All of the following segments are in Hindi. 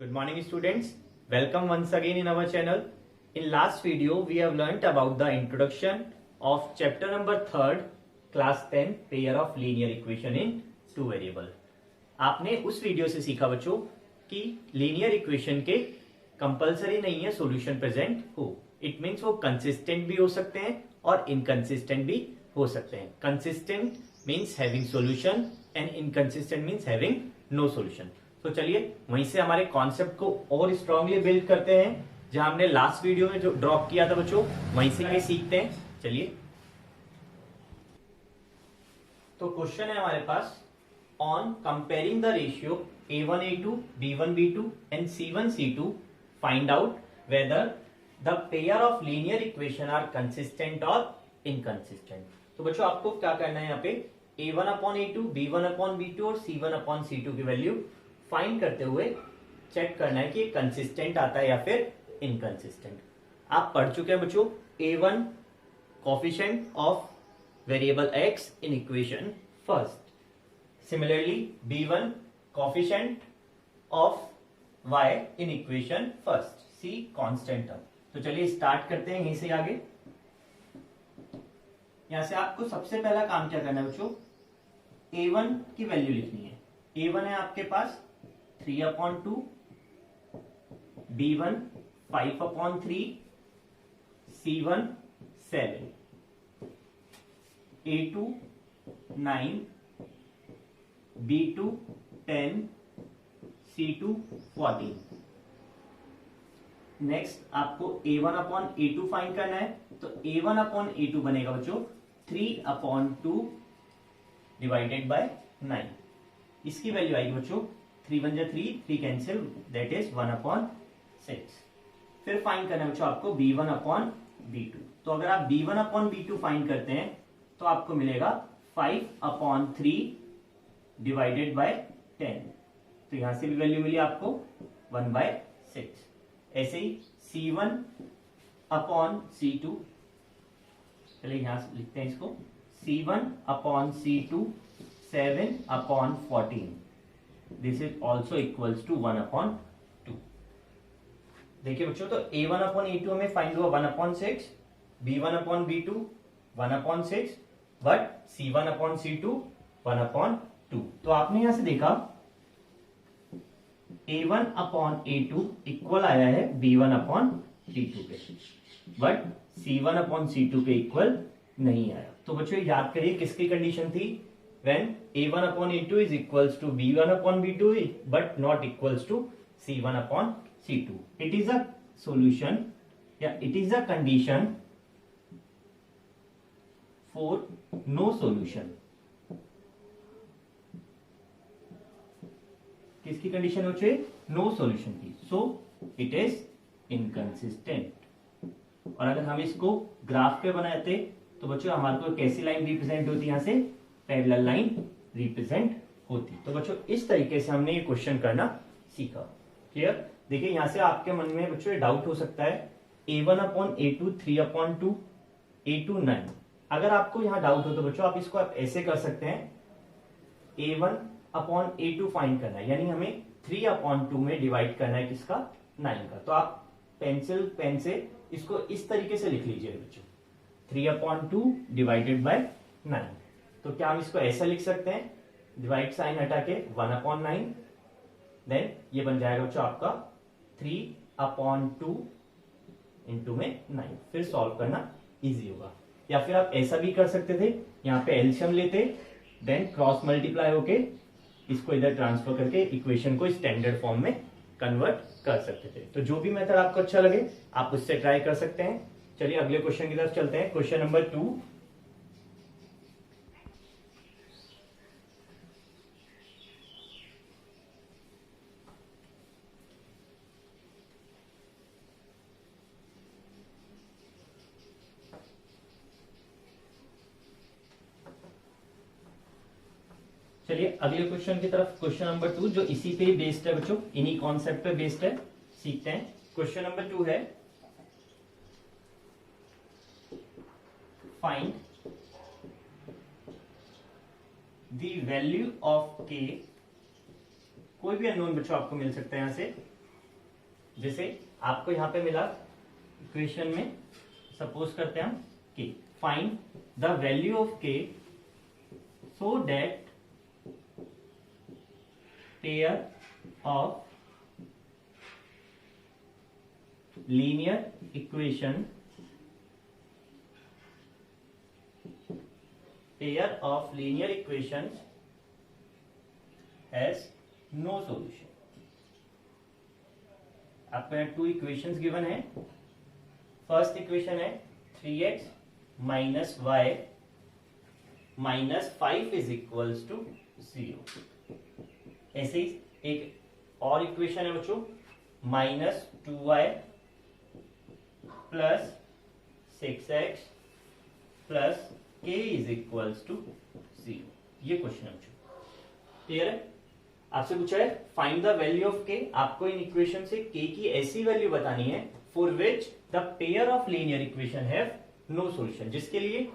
Good morning students. Welcome once again in our channel. In last video we have learnt about the introduction of chapter number 3rd class 10 pair of linear equation in two variable. आपने उस वीडियो से सीखा बच्चों कि लीनियर इक्वेशन के कंपलसरी नहीं है सॉल्यूशन प्रेजेंट हो. इट मीन्स वो कंसिस्टेंट भी हो सकते हैं और इनकंसिस्टेंट भी हो सकते हैं. Consistent means having solution and inconsistent means having no solution. तो चलिए वहीं से हमारे कॉन्सेप्ट को और स्ट्रांगली बिल्ड करते हैं. जहां हमने लास्ट वीडियो में जो ड्रॉप किया था बच्चों वहीं से ये सीखते हैं. चलिए तो क्वेश्चन है हमारे पास on comparing the ratio a1 a2 b1 b2 and c1 c2 find out whether the pair of linear equation are consistent और इनकंसिस्टेंट. तो बच्चों आपको क्या करना है यहाँ पे a1 upon a2 b1 upon b2 और c1 अपॉन c2 की वैल्यू फाइंड करते हुए चेक करना है कि कंसिस्टेंट आता है या फिर इनकंसिस्टेंट. आप पढ़ चुके हैं बच्चों a1 coefficient of variable x in equation first. Similarly b1 coefficient of y in equation first. c constant term. तो चलिए स्टार्ट करते हैं यहीं से आगे. यहां से आपको सबसे पहला काम क्या करना है बच्चों a1 की वैल्यू लिखनी है. a1 है आपके पास 3 upon 2, b1 5 upon 3, c1 7, a2 9, b2 10, c2 14. Next आपको a1 अपॉन a2 फाइंड करना है. तो a1 अपॉन a2 बनेगा बच्चों 3 अपॉन 2 डिवाइडेड बाय 9. इसकी वैल्यू आएगी बच्चों 3 1 3, 3 कैंसिल, दैट इज 1 अपॉन 6. फिर फाइंड करना है बच्चों आपको b1 अपॉन b2. तो अगर आप b1 अपॉन b2 फाइंड करते हैं तो आपको मिलेगा 5 अपॉन 3 डिवाइडेड बाय 10. तो यहां से भी वैल्यू मिली आपको 1 बाय 6. ऐसे ही c1 अपॉन c2, चलिए यहां से लिखते हैं इसको c1 upon c2 7 upon 14. This is also equals to 1 upon 2. देखिए बच्चों तो a1 अपॉन a2 हमें फाइंड हुआ 1 upon 6, b1 upon b2 1 upon 6, but c1 upon c2 1 upon 2. तो आपने यहां से देखा a1 अपॉन a2 इक्वल आया है b1 अपॉन c2 पे, बट c1 अपॉन c2 पे इक्वल नहीं आया. तो बच्चों याद करिए किसकी कंडीशन थी when a1 upon a2 is equals to b1 upon b2 but not equals to c1 upon c2. It is a solution, it is a condition for no solution. किसकी कंडीशन हो चाहिए नो सॉल्यूशन की. So it is inconsistent. और अगर हम इसको ग्राफ पे बनाते तो बच्चों हमारे को कैसी लाइन रिप्रेजेंट होती है यहां से पैरेलल लाइन रिप्रेजेंट होती. तो बच्चों इस तरीके से हमने ये क्वेश्चन करना सीखा. क्लियर. देखिए यहां से आपके मन में बच्चों डाउट हो सकता है a1 upon a2 3 upon 2, a2 9. अगर आपको यहां डाउट हो तो बच्चों आप इसको ऐसे कर सकते हैं a1 अपॉन a2 फाइंड करना है, यानी हमें 3 अपॉन 2 में डिवाइड करना है किसका 9 का. तो आप पेन से इसको इस तरीके से लिख लीजिए बच्चों 3 अपॉन 2 डिवाइडेड बाय 9. तो क्या हम इसको ऐसा लिख सकते हैं डिवाइड साइन हटा के 1 अपॉन 9, देन ये बन जाएगा बच्चों आपका 3 अपॉन 2 इंटू में 9. फिर सॉल्व करना इजी होगा. या फिर आप ऐसा भी कर सकते थे यहाँ पे एलसीएम लेते देन क्रॉस मल्टीप्लाई होके इसको इधर ट्रांसफर करके इक्वेशन को स्टैंडर्ड फॉर्म में कन्वर्ट कर सकते थे. तो जो भी मेथड आपको अच्छा लगे आप उससे ट्राई कर सकते हैं. चलिए अगले क्वेश्चन की तरफ चलते हैं. Question number 2. चलिए अगले क्वेश्चन की तरफ. क्वेश्चन नंबर 2 जो इसी पे बेस्ड है बच्चों, इन्हीं कॉन्सेप्ट पे बेस्ड है. सीखते हैं. क्वेश्चन नंबर 2 है find the value of k. कोई भी अननोन बच्चों आपको मिल सकता है यहां से जैसे आपको यहाँ पे मिला इक्वेशन में, सपोज करते हैं हम कि find the value of k so that pair of linear equation has no solution. आपको यहाँ 2 इक्वेशंस गिवन है। फर्स्ट इक्वेशन है 3x minus y minus 5 is equals to 0। ऐसे ही एक और इक्वेशन है बच्चों, minus 2y plus 6x plus k is equals to 0। ये क्वेश्चन है बच्चों, क्लियर है। आपसे पूछा है find the value of k, आपको इन इक्वेशन से k की ऐसी वैल्यू बतानी है for which the pair of linear equation have no solution, जिसके लिए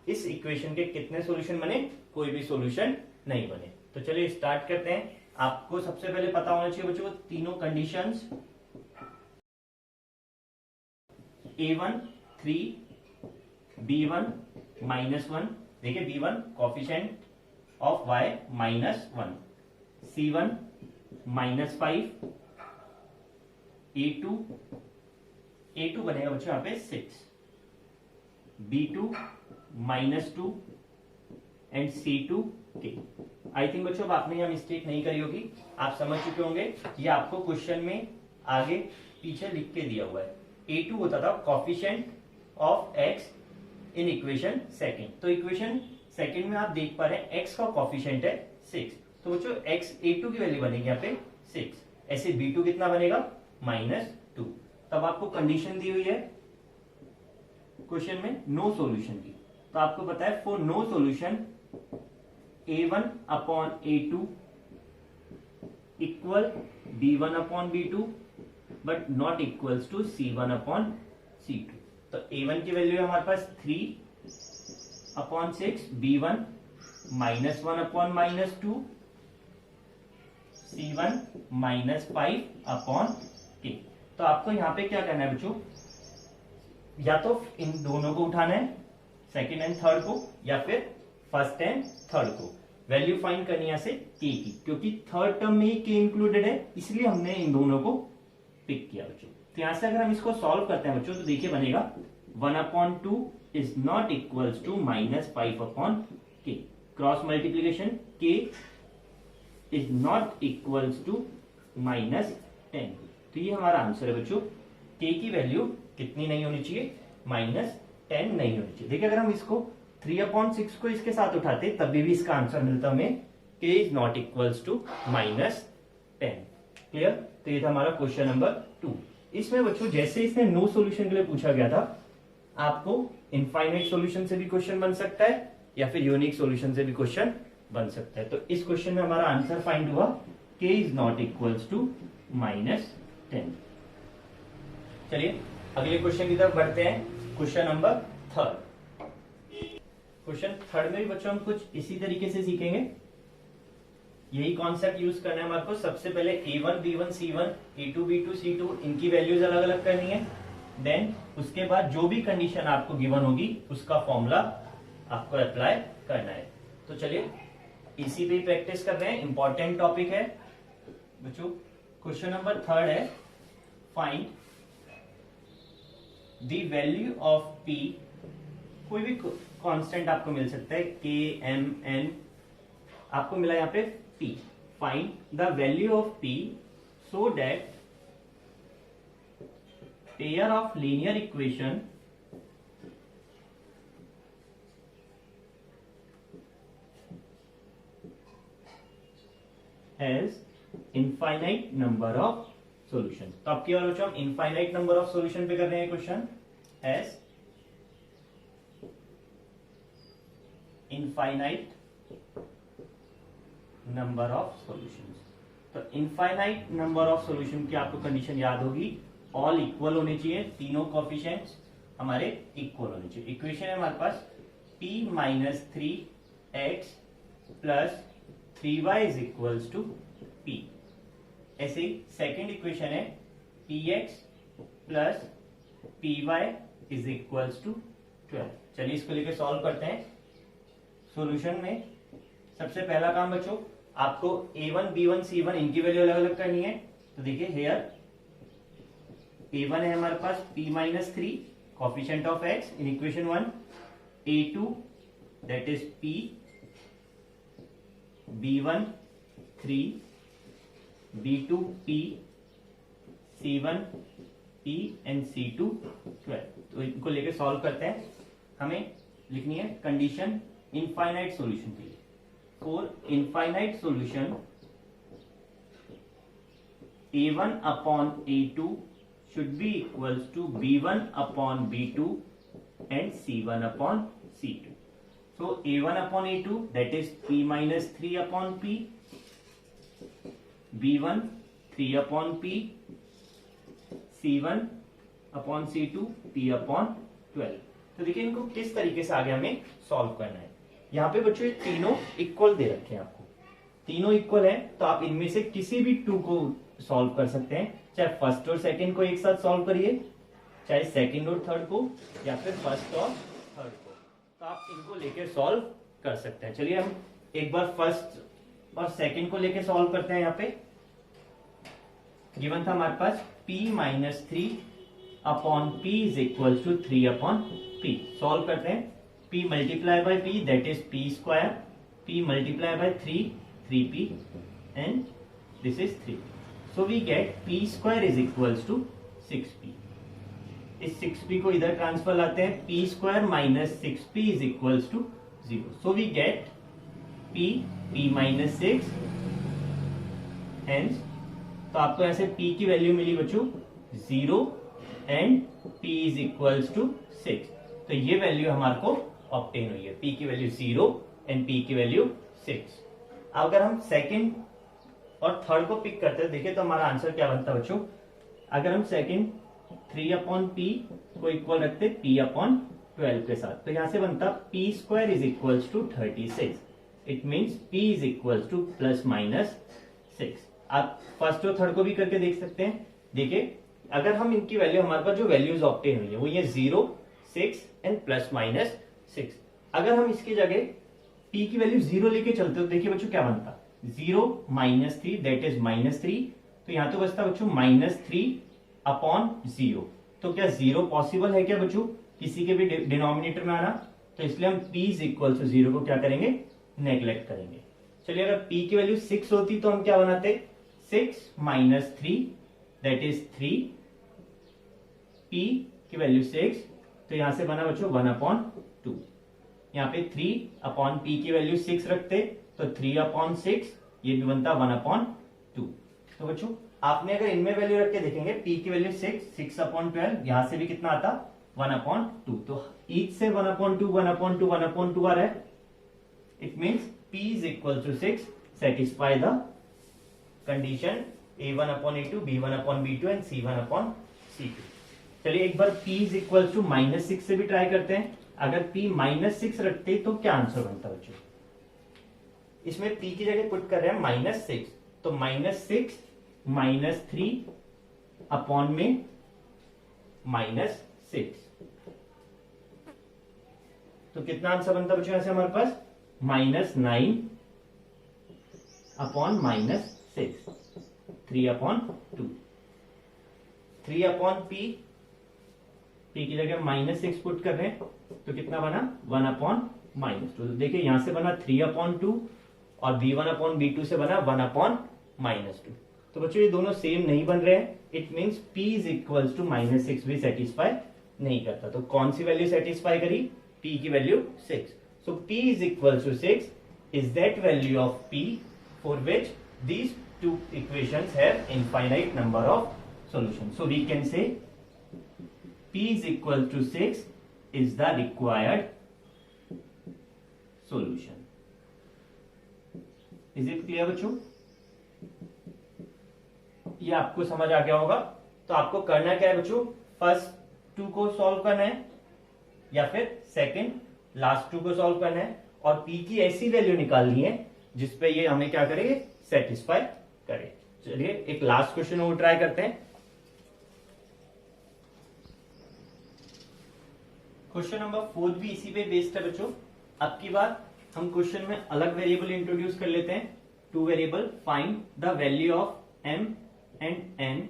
इस इक्वेशन के कितने सॉल्यूशन बने, कोई भी सॉल्यूशन नहीं बने। तो चलिए स्टार्ट करते हैं। आपको सबसे पहले पता होना चाहिए बच्चों तीनों कंडीशंस, a1 3 b1 -1, देखिए b1 coefficient of y -1, c1 -5, a2 बनेगा बच्चों यहाँ पे 6, b2 -2 and c2 k। I think बच्चों अब आपने यहाँ मिस्टेक नहीं करी होगी, आप समझ चुके होंगे। ये आपको क्वेश्चन में आगे पीछे लिख के दिया हुआ है। a2 होता था coefficient of x in equation second. तो इक्वेशन सेकंड में आप देख पा रहे हैं x का कोफिशिएंट है 6, तो बच्चों x a2 की वैल्यू बनेगी यहाँ पे 6। ऐसे b2 कितना बनेगा -2। तब आपको कंडीशन दी हुई है क्वेश्चन में नो सॉल्यूशन की, तो आपको पता है for no solution a1 upon a2 equal b1 upon b2 but not equals to c1 upon c2। तो a1 की वैल्यू है हमारे पास 3 upon 6, b1 -1 upon -2, c1 -5 upon k। तो आपको यहां पे क्या करना है बच्चों, या तो इन दोनों को उठाना है, सेकंड एंड थर्ड को, या फिर फर्स्ट एंड थर्ड को। वैल्यू फाइंड करनी है यहाँ से k की, क्योंकि थर्ड टर्म में ही k इंक्लूडेड है, इसलिए हमने इन दोनों को पिक किया बच्चों। तो यहां से अगर हम इसको सॉल्व करते हैं बच्चों, तो देखिए बनेगा 1/2 is not equals to -5 upon k। Cross multiplication k is not equals to -10। तो ये हमारा आंसर है बच्चों, k की वैल्यू कितनी नहीं होनी चाहिए, -10 नहीं होनी चाहिए। देखिए अगर हम इसको 3/6 को इसके साथ उठाते तब भी इसका आंसर मिलता हमें k is not equals to -10। Clear. तो ये था हमारा क्वेश्चन नंबर 2। इसमें बच्चों जैसे इसने नो सॉल्यूशन के लिए पूछा गया था, आपको इनफाइनाइट सॉल्यूशन से भी क्वेश्चन बन सकता है या फिर यूनिक सॉल्यूशन से भी क्वेश्चन बन सकता है। तो इस क्वेश्चन में हमारा आंसर फाइंड हुआ k is not equals to -10। चलिए अगले क्वेश्चन की तरफ बढ़ते हैं, क्वेश्चन नंबर 3। क्वेश्चन 3 में भी बच्चों हम कुछ इसी तरीके से सीखेंगे, यही कॉन्सेप्ट यूज करना है हमारे को। सबसे पहले a1 b1 c1 a2 b2 c2 इनकी वैल्यूज अलग अलग करनी है। देन उसके बाद जो भी कंडीशन आपको गिवन होगी उसका फॉर्मूला आपको अप्लाई करना है। तो चलिए इसी पे प्रैक्टिस कर रहे हैं, इंपॉर्टेंट टॉपिक है बच्चों। क्वेश्चन नंबर 3 है, find the value of p। कोई भी कांस्टेंट आपको मिल सकता है, k m n, आपको मिला यहाँ पे p। Find the value of p so that pair of linear equation has infinite number of solution. तो अब क्या बच्चों, हम इनफाइनाइट नंबर ऑफ सॉल्यूशन पे कर रहे हैं question. Has infinite number of solutions. तो इनफाइनाइट नंबर ऑफ सॉल्यूशन की आपको कंडीशन याद होगी, ऑल इक्वल होने चाहिए, तीनों कोएफिशिएंट्स हमारे इक्वल होने चाहिए। इक्वेशन है हमारे पास p - 3x plus 3y is equals to p। ऐसे ही सेकेंड इक्वेशन है px plus py is equals to 12। चलिए इसको लेकर सॉल्व करते हैं। सॉल्यूशन में सबसे पहला काम बच्चों, आपको a1 b1 c1 इनकी वैल्यू अलग अलग करनी है। तो देखिए हेयर a1 है हमारे पास p minus 3 coefficient of x in equation 1, a2 that is p, b1 3, b2 p, c1 p and c2 12। तो इनको लेके सॉल्व करते हैं। हमें लिखनी है कंडीशन इनफाइनाइट सॉल्यूशन के लिए। For infinite solution a1 upon a2 should be equals to b1 upon b2 and c1 upon c2. So a1 upon a2 that is p minus 3 upon p, b1 3 upon p, c1 upon c2 p upon 12। तो देखिए इनको किस तरीके से आगे हमें सॉल्व करना है। यहाँ पे बच्चों ये तीनों इक्वल दे रखे हैं आपको, तीनों इक्वल है तो आप इनमें से किसी भी टू को सॉल्व कर सकते हैं। चाहे फर्स्ट और सेकंड को एक साथ सॉल्व करिए, चाहे सेकंड और थर्ड को, या फिर फर्स्ट और थर्ड को, तो आप इनको लेके सॉल्व कर सकते हैं। चलिए हम एक बार फर्स्ट और सेकंड को लेके सॉल्व करते हैं। यहाँ पे गिवन था हमारे पास p minus 3 upon p is equal to 3 upon p। Solve करते हैं। p multiply by p that is p square, p multiply by 3 3p and this is 3। So we get p square is equals to 6p। इस 6p को इधर ट्रांसफर लाते हैं, p square minus 6p is equals to 0। So we get p minus 6, hence तो आपको ऐसे p की वैल्यू मिली बच्चों 0 and p is equals to 6। तो ये वैल्यू हमारे को ऑब्टेन हुई है, p की वैल्यू 0 एंड p की वैल्यू 6। अगर हम सेकेंड और थर्ड को पिक करते हैं देखिए तो हमारा आंसर क्या बनता है बच्चों। अगर हम सेकंड 3 अपॉन पी को इक्वल रखते p अपॉन 12 के साथ, तो यहां से बनता p square is equals to 36। It means p is equals to plus minus 6। आप फर्स्ट और थर्ड को भी करके देख सकते हैं। देखिए अगर हम इनकी वैल्यू, हमारे पास जो वैल्यूज ऑब्टेन हुई है वो ये 0 6 एंड प्लस माइनस 6। अगर हम इसकी जगह p की वैल्यू 0 लेके चलते हो देखिए बच्चों क्या बनता, 0 माइनस 3 दैट इज माइनस 3। तो यहां तो बचता बच्चों माइनस 3 अपॉन 0। तो क्या 0 पॉसिबल है क्या बच्चों किसी के भी डिनोमिनेटर में आना? तो इसलिए हम p इज इक्वल टू 0 को क्या करेंगे, नेग्लेक्ट करेंगे। चलिए अगर p की वैल्यू 6 होती तो हम क्या बनाते, 6 माइनस 3 दैट इज 3, p की वैल्यू 6, तो यहां से बना बच्चों 1 अपॉन 2। यहाँ पे 3 अपॉन p की वैल्यू 6 रखते तो 3 अपॉन 6, ये भी बनता 1 अपॉन 2। तो बच्चों आपने अगर इनमें वैल्यू रख के देखेंगे p की वैल्यू 6 अपॉन 12, यहां से भी कितना आता 1 अपॉन 2। तो ईच से 1 अपॉन 2 1 अपॉन 2 1 अपॉन 2 आ रहा है। It means p is equal to 6 satisfy the condition a1 upon a2 b1 upon b2 and c1 upon c2। चलिए एक बार p is equal to minus 6 से भी ट्राई करते हैं। अगर p माइनस 6 रखते तो क्या आंसर बनता बच्चों? इसमें p की जगह पुट कर रहे हैं माइनस 6, तो माइनस 6 माइनस 3 अपॉन में माइनस 6, तो कितना आंसर बनता बच्चों यहां से हमारे पास minus 9 upon minus 6, 3 upon 2। 3 upon p की जगह माइनस 6 पुट कर रहे हैं तो कितना बना 1 अपॉन माइनस 2। तो देखिए यहां से बना 3 अपॉन 2 और b1 अपॉन b2 से बना 1 अपॉन माइनस 2। तो बच्चों ये दोनों सेम नहीं बन रहे हैं। It means p is equals to minus 6 भी सेटिस्फाई नहीं करता। तो कौन सी वैल्यू सेटिस्फाई करी, p की value 6। So p is equals to 6 is that value of p for which these two equations have infinite number of solution. So we can say p is equal to 6 is the required solution. Is it clear बच्चों? ये आपको समझ आ गया होगा। तो आपको करना क्या है बच्चों, फर्स्ट 2 को सॉल्व करना है या फिर सेकंड लास्ट 2 को सॉल्व करना है और p की ऐसी वैल्यू निकालनी है जिसपे ये हमें क्या करेंगे, सेटिस्फाई करे। चलिए एक लास्ट क्वेश्चन और ट्राई करते हैं। क्वेश्चन नंबर 4 भी इसी पे बेस्ड है बच्चों। अब की बार हम क्वेश्चन में अलग वेरिएबल इंट्रोड्यूस कर लेते हैं। Two variable, find the value of m and n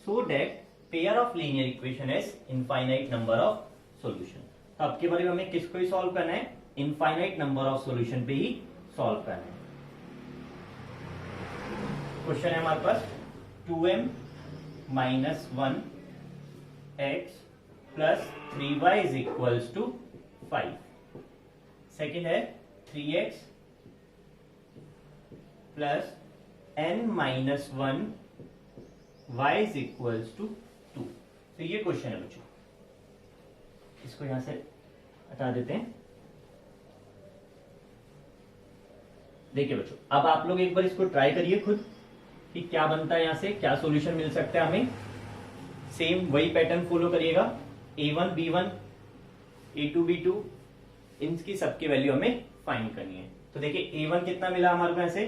so that pair of linear equation has infinite number of solution। तो अब के बारे में हमें किसको ही सॉल्व करना है, इनफाइनाइट नंबर ऑफ सॉल्यूशन पे ही सॉल्व करना है। क्वेश्चन है हमारे पास 2m minus 1 x plus 3y is equals to 5। Second है 3x plus n minus 1 y is equals to 2। तो ये क्वेश्चन है बच्चों, इसको यहां से हटा देते हैं। देखिए बच्चों, अब आप लोग एक बार इसको ट्राई करिए खुद कि क्या बनता है, यहां से क्या सॉल्यूशन मिल सकता है हमें। सेम वही पैटर्न फॉलो करिएगा, a1 b1 a2 b2 इनकी सबकी वैल्यू हमें फाइंड करनी है। तो देखिए a1 कितना मिला हमारे को, ऐसे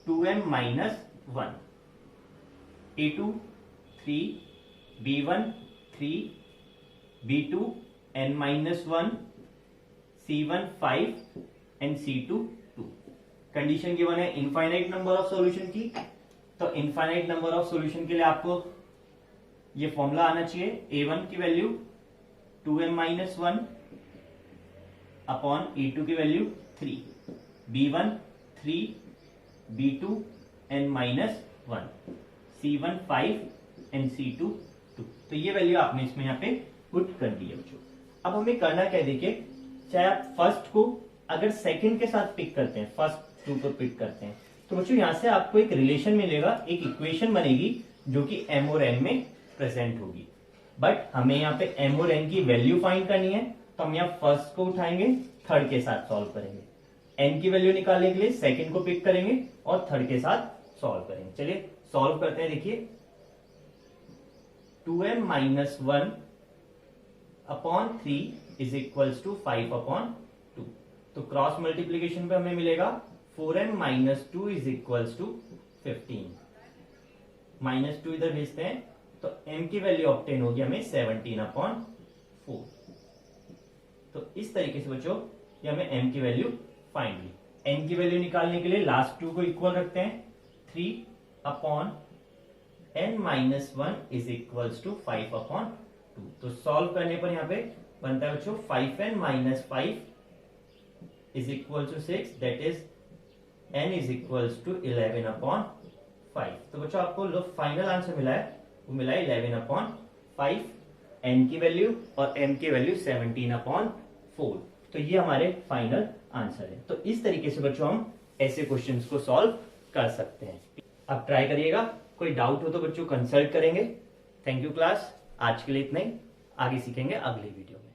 2m minus 1, a2 3, b1 3, b2 n minus 1, c1 5 and c2 2। Condition given है इनफाइनाइट नंबर ऑफ सॉल्यूशन की। तो इनफाइनाइट नंबर ऑफ सॉल्यूशन के लिए आपको ये फॉर्मूला आना चाहिए, a1 की value 2m minus 1 upon a2 की value 3, b1 3, b2 n minus 1, c1 5 and c2 2। तो ये वैल्यू आपने इसमें यहाँ पे पुट कर दी है बच्चों। अब हमें करना क्या है, देखिए चाहे आप फर्स्ट को अगर सेकंड के साथ पिक करते हैं, फर्स्ट टू को पिक करते हैं, तो बच्चों यहां से आपको एक रिलेशन मिलेगा, एक इक्वेशन बनेगी जो कि m और n में प्रेजेंट होगी। बट हमें यहाँ पे m और n की वैल्यू फाइंड करनी है, तो हम यहाँ फर्स्ट को उठाएंगे, थर्ड के साथ सॉल्व करेंगे। n की वैल्यू निकालने के लिए सेकंड को पिक करेंगे और थर्ड के साथ सॉल्व करेंगे। चलिए सॉल्व करते हैं। देखिए 2m minus 1 upon 3 is equals to 5 upon 2। तो क्रॉस मल्टीप्लीकेशन पे हमें मिलेगा 4m minus 2 is equals to 15। Minus 2 इधर भेजते हैं तो m की वैल्यू ऑब्टेन होगी हमें 17 अपॉन 4। तो इस तरीके से बच्चों ये हमें m की वैल्यू फाइंड हुई। n की वैल्यू निकालने के लिए लास्ट 2 को इक्वल रखते हैं, 3 upon n minus 1 is equals to 5 upon 2। तो सॉल्व करने पर यहाँ पे बनता है बच्चों 5n minus 5 is equal to 6, that is n is equals to 11 upon 5। तो बच्चों आपको जो फाइनल आंसर मिला है वो मिला है 11 अपॉन 5, n की वैल्यू और m की वैल्यू 17 अपॉन 4। तो ये हमारे फाइनल आंसर है। तो इस तरीके से बच्चों हम ऐसे क्वेश्चंस को सॉल्व कर सकते हैं। आप ट्राई करिएगा, कोई डाउट हो तो बच्चों कंसल्ट करेंगे। थैंक यू क्लास, आज के लिए इतना ही, आगे सीखेंगे अगले वीडियो में।